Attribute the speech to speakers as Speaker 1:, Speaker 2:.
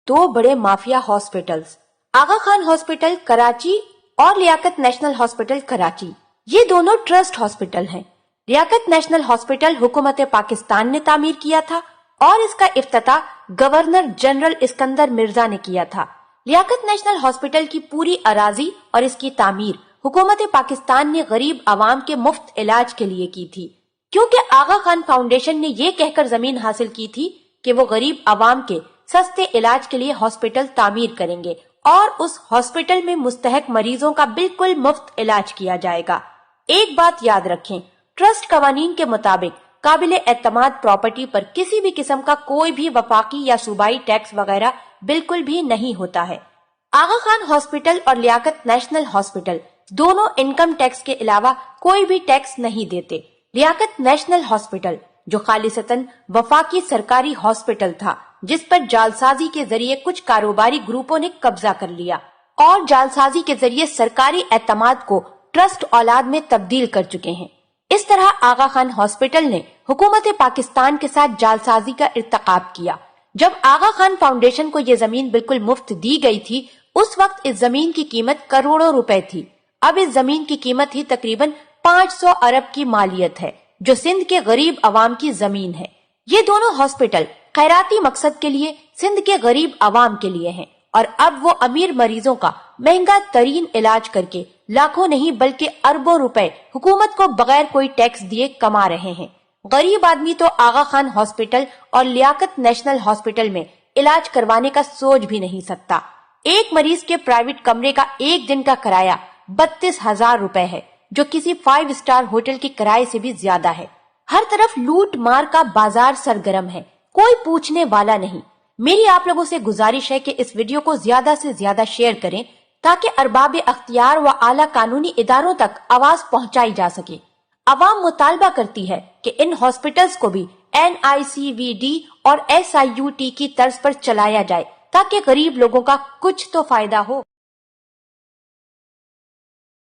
Speaker 1: दो बड़े mafia hospitals, आगा Khan hospital Karachi और लियाकत नेशनल हॉस्पिटल कराची, ये दोनों ट्रस्ट हॉस्पिटल हैं। लियाकत नेशनल हॉस्पिटल हुकूमत पाकिस्तान ने तामीर किया था और इसका इफ्तिताह गवर्नर जनरल इस्कंदर मिर्जा ने किया था। लियाकत नेशनल हॉस्पिटल की पूरी अराजी और इसकी तामीर हुकूमत पाकिस्तान ने गरीब आवाम के मुफ्त इलाज के लिए की थी, क्योंकि आगा खान फाउंडेशन ने ये कहकर जमीन हासिल की थी कि वो गरीब आवाम के सस्ते इलाज के लिए हॉस्पिटल तामीर करेंगे और उस हॉस्पिटल में मुस्तहक मरीजों का बिल्कुल मुफ्त इलाज किया जाएगा। एक बात याद रखें, ट्रस्ट कवानीन के मुताबिक काबिल एतमाद प्रॉपर्टी पर किसी भी किस्म का कोई भी वफाकी या सूबाई टैक्स वगैरह बिल्कुल भी नहीं होता है। आगा खान हॉस्पिटल और लियाकत नेशनल हॉस्पिटल दोनों इनकम टैक्स के अलावा कोई भी टैक्स नहीं देते। लियाकत नेशनल हॉस्पिटल जो खालिसतन वफाकी सरकारी हॉस्पिटल था, जिस पर जालसाजी के जरिए कुछ कारोबारी ग्रुपों ने कब्जा कर लिया और जालसाजी के जरिए सरकारी एतमाद को ट्रस्ट औलाद में तब्दील कर चुके हैं। इस तरह आगा खान हॉस्पिटल ने हुकूमत पाकिस्तान के साथ जालसाजी का इर्तकाब किया। जब आगा खान फाउंडेशन को ये जमीन बिल्कुल मुफ्त दी गई थी, उस वक्त इस जमीन की कीमत करोड़ों रुपए थी। अब इस जमीन की कीमत ही तकरीबन 500 अरब की मालियत है, जो सिंध के गरीब अवाम की जमीन है। ये दोनों हॉस्पिटल खैराती मकसद के लिए सिंध के गरीब अवाम के लिए हैं और अब वो अमीर मरीजों का महंगा तरीन इलाज करके लाखों नहीं बल्कि अरबों रुपए हुकूमत को बगैर कोई टैक्स दिए कमा रहे हैं। गरीब आदमी तो आगा खान हॉस्पिटल और लियाकत नेशनल हॉस्पिटल में इलाज करवाने का सोच भी नहीं सकता। एक मरीज के प्राइवेट कमरे का एक दिन का किराया 32,000 रुपए है, जो किसी 5 स्टार होटल के किराए से भी ज्यादा है। हर तरफ लूट मार का बाजार सरगर्म है, कोई पूछने वाला नहीं। मेरी आप लोगों से गुजारिश है कि इस वीडियो को ज्यादा से ज्यादा शेयर करें ताकि अरबाब अख्तियार व आला कानूनी इदारों तक आवाज पहुंचाई जा सके। अवाम मुतालबा करती है कि इन हॉस्पिटल्स को भी NICVD और SIUT की तर्ज पर चलाया जाए ताकि गरीब लोगों का कुछ तो फायदा हो।